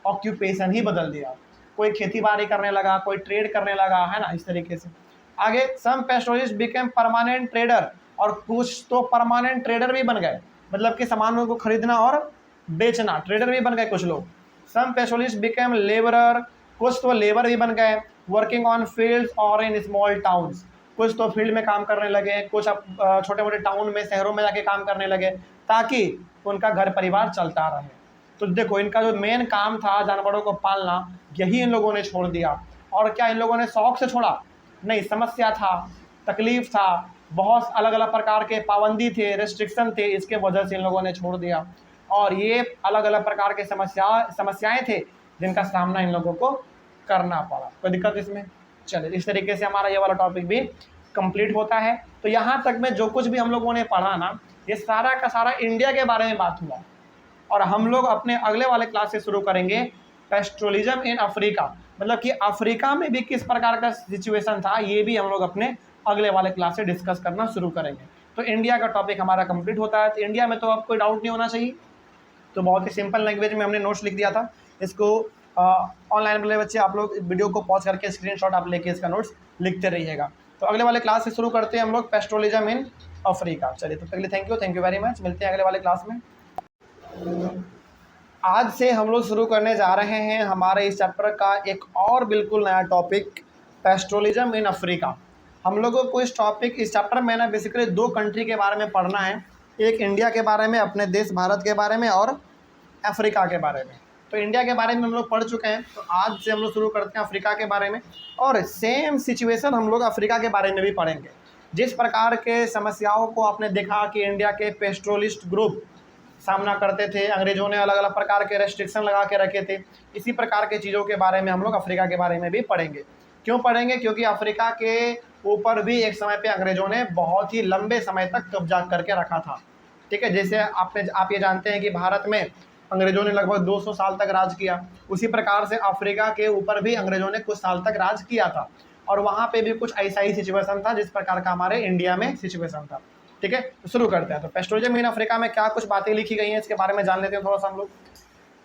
ऑक्यूपेशन ही बदल दिया। कोई खेती बाड़ी करने लगा, कोई ट्रेड करने लगा, है ना, इस तरीके से। आगे some pastoralists became permanent trader. और कुछ तो परमानेंट ट्रेडर भी बन गए, मतलब कि सामानों को खरीदना और बेचना, ट्रेडर भी बन गए कुछ लोग। सम पेस्टोलिस्ट बिकेम लेबरर। कुछ तो लेबर भी बन गए, वर्किंग ऑन फील्ड्स और इन स्मॉल टाउन्स। कुछ तो फील्ड में काम करने लगे, कुछ छोटे मोटे टाउन में, शहरों में जाके काम करने लगे, ताकि उनका घर परिवार चलता रहे। तो देखो, इनका जो मेन काम था जानवरों को पालना, यही इन लोगों ने छोड़ दिया। और क्या इन लोगों ने शौक से छोड़ा? नहीं, समस्या था, तकलीफ था, बहुत अलग अलग प्रकार के पाबंदी थे, रेस्ट्रिक्शन थे, इसके वजह से इन लोगों ने छोड़ दिया। और ये अलग अलग प्रकार के समस्याएं थे जिनका सामना इन लोगों को करना पड़ा। कोई दिक्कत इसमें? चलिए, इस तरीके से हमारा ये वाला टॉपिक भी कंप्लीट होता है। तो यहाँ तक में जो कुछ भी हम लोगों ने पढ़ा ना, ये सारा का सारा इंडिया के बारे में बात हुआ। और हम लोग अपने अगले वाले क्लास से शुरू करेंगे पेस्टोलिज्म इन अफ्रीका, मतलब कि अफ्रीका में भी किस प्रकार का सिचुएशन था, ये भी हम लोग अपने अगले वाले क्लास से डिस्कस करना शुरू करेंगे। तो इंडिया का टॉपिक हमारा कंप्लीट होता है। तो इंडिया में तो अब कोई डाउट नहीं होना चाहिए। तो बहुत ही सिंपल लैंग्वेज में हमने नोट्स लिख दिया था। इसको ऑनलाइन वाले बच्चे आप लोग वीडियो को पॉज करके स्क्रीनशॉट आप लेके इसका नोट्स लिखते रहिएगा। तो अगले वाले क्लास से शुरू करते हैं हम लोग पेस्टोलिज्म इन अफ्रीका। चलिए, तो पहले थैंक यू वेरी मच। मिलते हैं अगले वाले क्लास में। आज से हम लोग शुरू करने जा रहे हैं हमारे इस चैप्टर का एक और बिल्कुल नया टॉपिक, पेस्टोलिज्म इन अफ्रीका। हम लोगों को इस चैप्टर में ना बेसिकली 2 कंट्री के बारे में पढ़ना है, एक इंडिया के बारे में, अपने देश भारत के बारे में, और अफ्रीका के बारे में। तो इंडिया के बारे में हम लोग पढ़ चुके हैं, तो आज से हम लोग शुरू करते हैं अफ्रीका के बारे में। और सेम सिचुएशन हम लोग अफ्रीका के बारे में भी पढ़ेंगे। जिस प्रकार के समस्याओं को आपने देखा कि इंडिया के पेस्टोलिस्ट ग्रुप सामना करते थे, अंग्रेज़ों ने अलग अलग प्रकार के रेस्ट्रिक्शन लगा के रखे थे, इसी प्रकार के चीज़ों के बारे में हम लोग अफ्रीका के बारे में भी पढ़ेंगे। क्यों पढ़ेंगे? क्योंकि अफ्रीका के ऊपर भी एक समय पे अंग्रेज़ों ने बहुत ही लंबे समय तक कब्जा करके रखा था। ठीक है, जैसे आप ये जानते हैं कि भारत में अंग्रेज़ों ने लगभग 200 साल तक राज किया, उसी प्रकार से अफ्रीका के ऊपर भी अंग्रेज़ों ने कुछ साल तक राज किया था। और वहाँ पे भी कुछ ऐसा ही सिचुएशन था जिस प्रकार का हमारे इंडिया में सिचुएशन था। ठीक है, तो शुरू करते हैं। तो पेस्टोलिज्म इन अफ्रीका में क्या कुछ बातें लिखी गई हैं, इसके बारे में जान लेते हैं थोड़ा सा हम लोग।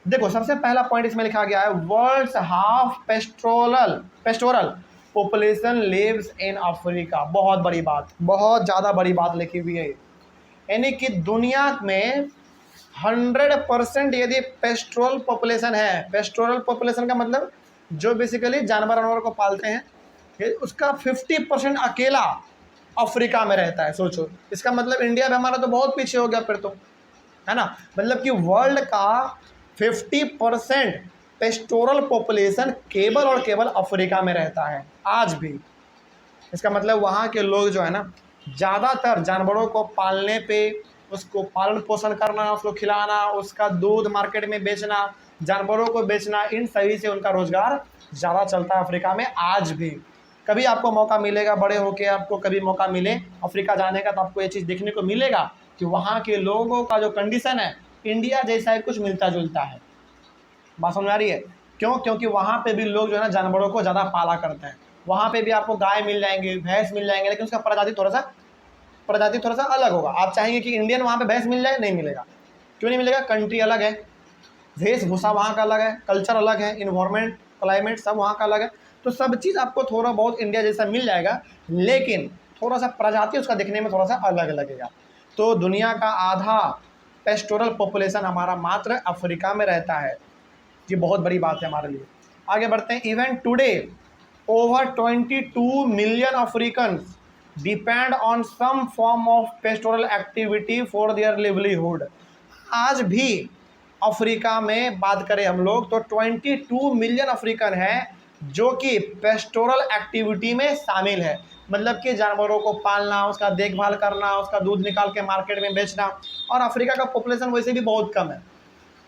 देखो सबसे पहला पॉइंट इसमें लिखा गया है world's half pastoral population lives in Africa. बहुत बड़ी बात, बहुत ज़्यादा बड़ी बात लिखी हुई है। यानी कि दुनिया में 100% यदि पेस्टोरल पॉपुलेशन है, पेस्टोरल पॉपुलेशन का मतलब जो बेसिकली जानवर वानवर को पालते हैं, उसका 50% अकेला अफ्रीका में रहता है। सोचो, इसका मतलब इंडिया में हमारा तो बहुत पीछे हो गया फिर तो, है ना। मतलब कि वर्ल्ड का 50% पेस्टोरल पॉपुलेशन केवल और केवल अफ्रीका में रहता है आज भी। इसका मतलब वहाँ के लोग जो है ना, ज़्यादातर जानवरों को पालने पे, उसको पालन पोषण करना, उसको खिलाना, उसका दूध मार्केट में बेचना, जानवरों को बेचना, इन सभी से उनका रोज़गार ज़्यादा चलता है अफ्रीका में आज भी। कभी आपको मौका मिलेगा बड़े होके, आपको कभी मौका मिले अफ्रीका जाने का, तो आपको ये चीज़ देखने को मिलेगा कि वहाँ के लोगों का जो कंडीशन है इंडिया जैसा ही कुछ मिलता जुलता है। बात समझ आ रही है? क्यों? क्योंकि वहाँ पे भी लोग जो है ना जानवरों को ज़्यादा पाला करते हैं। वहाँ पे भी आपको गाय मिल जाएंगे, भैंस मिल जाएंगे, लेकिन उसका प्रजाति थोड़ा सा अलग होगा। आप चाहेंगे कि इंडियन वहाँ पे भैंस मिल जाए, नहीं मिलेगा। क्यों नहीं मिलेगा? कंट्री अलग है, वेशभूषा वहाँ का अलग है, कल्चर अलग है, इन्वायरमेंट, क्लाइमेट सब वहाँ का अलग है। तो सब चीज़ आपको थोड़ा बहुत इंडिया जैसा मिल जाएगा, लेकिन थोड़ा सा प्रजाति उसका दिखने में थोड़ा सा अलग लगेगा। तो दुनिया का आधा पेस्टोरल पॉपुलेशन हमारा मात्र अफ्रीका में रहता है। ये बहुत बड़ी बात है हमारे लिए। आगे बढ़ते हैं। Even today over 22 million African depend on some form of pastoral activity for their livelihood. आज भी अफ्रीका में बात करें हम लोग तो 22 मिलियन अफ्रीकन हैं जो कि पेस्टोरल एक्टिविटी में शामिल है। मतलब कि जानवरों को पालना, उसका देखभाल करना, उसका दूध निकाल के मार्केट में बेचना। और अफ्रीका का पॉपुलेशन वैसे भी बहुत कम है।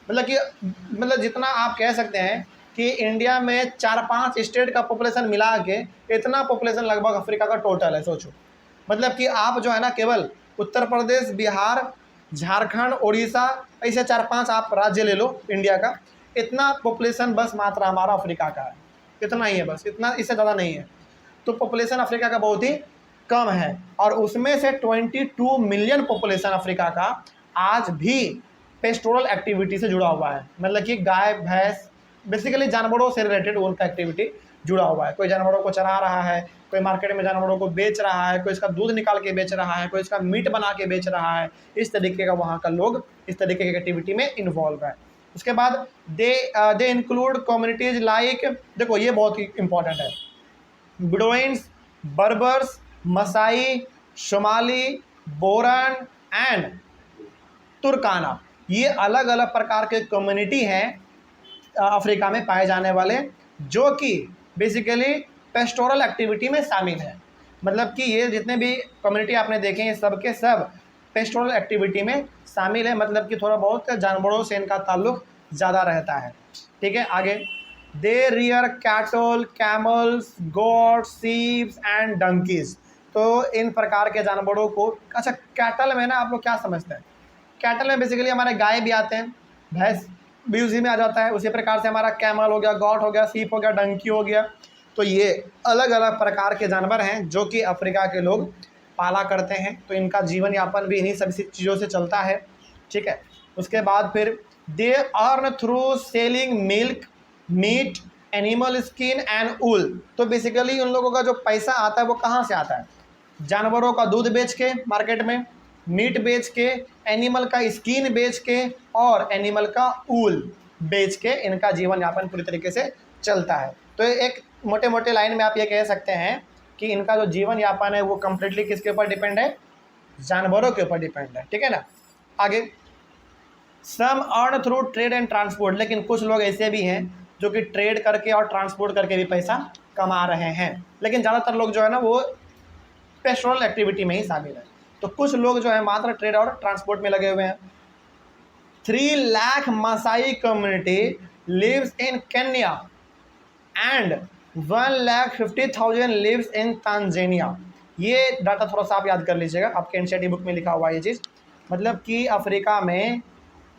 मतलब जितना आप कह सकते हैं कि इंडिया में 4-5 स्टेट का पॉपुलेशन मिला के इतना पॉपुलेशन लगभग अफ्रीका का टोटल है। सोचो, मतलब कि आप जो है ना केवल उत्तर प्रदेश, बिहार, झारखंड, उड़ीसा, ऐसे 4-5 आप राज्य ले लो इंडिया का, इतना पॉपुलेशन बस मात्र हमारा अफ्रीका का है। इतना ही है बस, इतना, इससे ज़्यादा नहीं है। तो पॉपुलेशन अफ्रीका का बहुत ही कम है। और उसमें से 22 मिलियन पॉपुलेशन अफ्रीका का आज भी पेस्टोरल एक्टिविटी से जुड़ा हुआ है। मतलब कि गाय भैंस, बेसिकली जानवरों से रिलेटेड उनका एक्टिविटी जुड़ा हुआ है। कोई जानवरों को चरा रहा है, कोई मार्केट में जानवरों को बेच रहा है, कोई इसका दूध निकाल के बेच रहा है, कोई इसका मीट बना के बेच रहा है। इस तरीके का वहाँ का लोग इस तरीके की एक्टिविटी में इन्वॉल्व है। उसके बाद दे इंक्लूड कम्युनिटीज लाइक, देखो ये बहुत ही इंपॉर्टेंट है, Bedouins, Berbers, Maasai, Somali, Boran and Turkana. ये अलग अलग प्रकार के कम्युनिटी हैं अफ्रीका में पाए जाने वाले, जो कि बेसिकली पेस्टोरल एक्टिविटी में शामिल है। मतलब कि ये जितने भी कम्युनिटी आपने देखे हैं सब के सब पेस्टोरल एक्टिविटी में शामिल है। मतलब कि थोड़ा बहुत जानवरों से इनका ताल्लुक ज़्यादा रहता है। ठीक है, आगे। They rear cattle, camels, goats, sheeps and donkeys. तो इन प्रकार के जानवरों को, अच्छा कैटल में ना आप लोग क्या समझते हैं? कैटल में बेसिकली हमारे गाय भी आते हैं, भैंस भी उसी में आ जाता है। उसी प्रकार से हमारा कैमल हो गया, गॉट हो गया, सीप हो गया, डंकी हो गया। तो ये अलग अलग प्रकार के जानवर हैं जो कि अफ्रीका के लोग पाला करते हैं। तो इनका जीवन यापन भी इन्हीं सभी चीज़ों से चलता है। ठीक है, उसके बाद फिर they earn through selling milk, meat, animal skin and wool. तो बेसिकली उन लोगों का जो पैसा आता है वो कहाँ से आता है? जानवरों का दूध बेच के मार्केट में, मीट बेच के, एनिमल का स्किन बेच के और एनिमल का ऊल बेच के इनका जीवन यापन पूरी तरीके से चलता है। तो एक मोटे मोटे लाइन में आप ये कह सकते हैं कि इनका जो जीवन यापन है वो कम्प्लीटली किसके ऊपर डिपेंड है? जानवरों के ऊपर डिपेंड है। ठीक है ना। आगे, some earn through trade and transport. लेकिन कुछ लोग ऐसे भी हैं जो कि ट्रेड करके और ट्रांसपोर्ट करके भी पैसा कमा रहे हैं। लेकिन ज़्यादातर लोग जो है ना वो पेस्टोरल एक्टिविटी में ही शामिल है। तो कुछ लोग जो है मात्र ट्रेड और ट्रांसपोर्ट में लगे हुए हैं। 3 lakh Masai community lives in Kenya and 1,50,000 lives in Tanzania. ये डाटा थोड़ा सा आप याद कर लीजिएगा, आपके एनसीईआरटी बुक में लिखा हुआ है ये चीज़। मतलब कि अफ्रीका में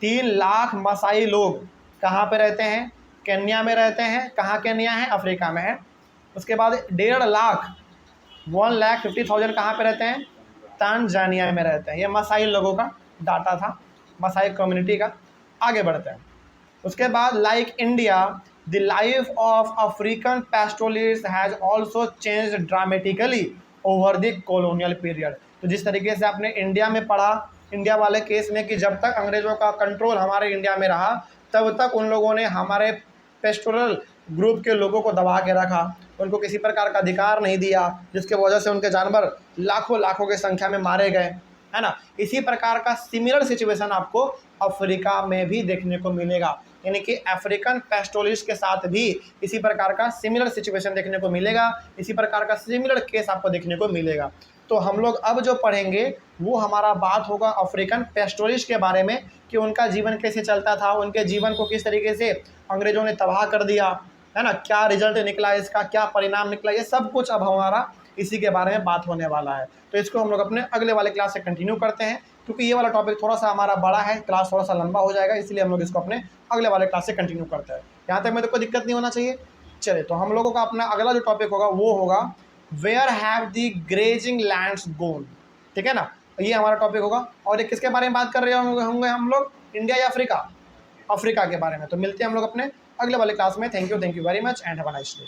3 लाख मसाई लोग कहाँ पे रहते हैं? केन्या में रहते हैं। कहाँ केन्या है? अफ्रीका में है। उसके बाद 1.5 लाख 1,50,000 कहाँ पे रहते हैं? तांजानिया में रहते हैं। ये मसाई लोगों का डाटा था, मसाई कम्युनिटी का। आगे बढ़ते हैं। उसके बाद like India the life of African pastoralist has also change dramatically over the colonial period. तो जिस तरीके से आपने इंडिया में पढ़ा, इंडिया वाले केस में, कि जब तक अंग्रेज़ों का कंट्रोल हमारे इंडिया में रहा तब तक उन लोगों ने हमारे पेस्टोरल ग्रुप के लोगों को दबा के रखा, उनको किसी प्रकार का अधिकार नहीं दिया, जिसके वजह से उनके जानवर लाखों लाखों की संख्या में मारे गए, है ना। इसी प्रकार का सिमिलर सिचुएशन आपको अफ्रीका में भी देखने को मिलेगा, यानी कि अफ्रीकन पेस्टोरलिस्ट के साथ भी इसी प्रकार का सिमिलर सिचुएशन देखने को मिलेगा, इसी प्रकार का सिमिलर केस आपको देखने को मिलेगा। तो हम लोग अब जो पढ़ेंगे वो हमारा बात होगा अफ्रीकन पेस्टोरलिस्ट के बारे में, कि उनका जीवन कैसे चलता था, उनके जीवन को किस तरीके से अंग्रेज़ों ने तबाह कर दिया, है ना, क्या रिजल्ट निकला इसका, क्या परिणाम निकला, ये सब कुछ अब हमारा इसी के बारे में बात होने वाला है। तो इसको हम लोग अपने अगले वाले क्लास से कंटिन्यू करते हैं, क्योंकि ये वाला टॉपिक थोड़ा सा हमारा बड़ा है, क्लास थोड़ा सा लंबा हो जाएगा, इसलिए हम लोग इसको अपने अगले वाले क्लास से कंटिन्यू करते हैं। यहाँ तक में तो कोई दिक्कत नहीं होना चाहिए। चलिए, तो हम लोगों का अपना अगला जो टॉपिक होगा वो होगा where have the grazing lands gone. ठीक है ना, ये हमारा टॉपिक होगा। और ये किसके बारे में बात कर रहे होंगे हम लोग, इंडिया या अफ्रीका? अफ्रीका के बारे में। तो मिलते हैं हम लोग अपने अगले वाले क्लास में। Thank you very much and have a nice day.